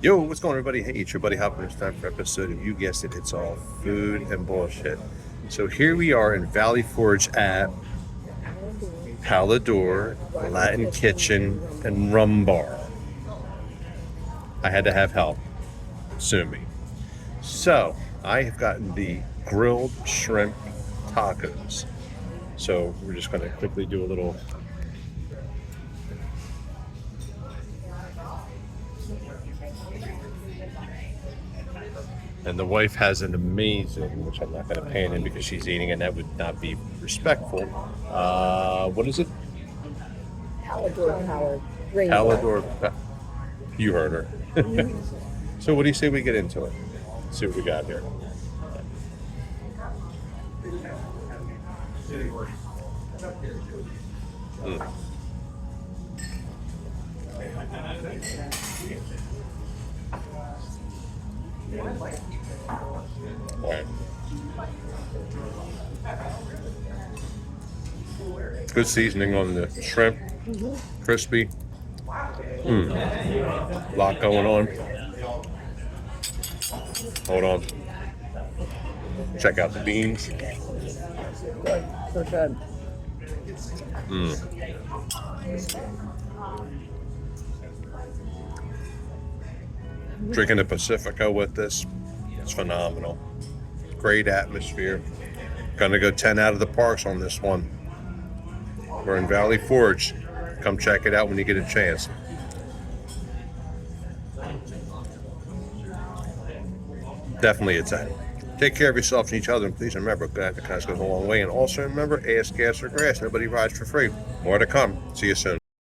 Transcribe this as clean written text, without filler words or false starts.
Yo, what's going on, everybody? Hey, it's your buddy Hopper. It's time for episode of, you guessed it, it's all food and bullshit. So here we are in Valley Forge at Palador, Latin Kitchen, and Rum Bar. I had to have help. Sue me. So I have gotten the grilled shrimp tacos. So we're just going to quickly do a little. And the wife has an amazing, which I'm not going to pan in because she's eating, and that would not be respectful. What is it? Palador powered rainbow. Palador. You heard her. So what do you say we get into it? See what we got here. Mm. Right. Good seasoning on the shrimp, crispy. A lot going on. Hold on. Check out the beans. Good, so good. Drinking a Pacifico with this, it's phenomenal. Great atmosphere. Gonna go 10 out of the parks on this one. We're in Valley Forge. Come check it out when you get a chance. Definitely a 10. Take care of yourself and each other, and please remember, good advertising goes a long way. And also remember, ass, gas, or grass. Everybody rides for free. More to come. See you soon.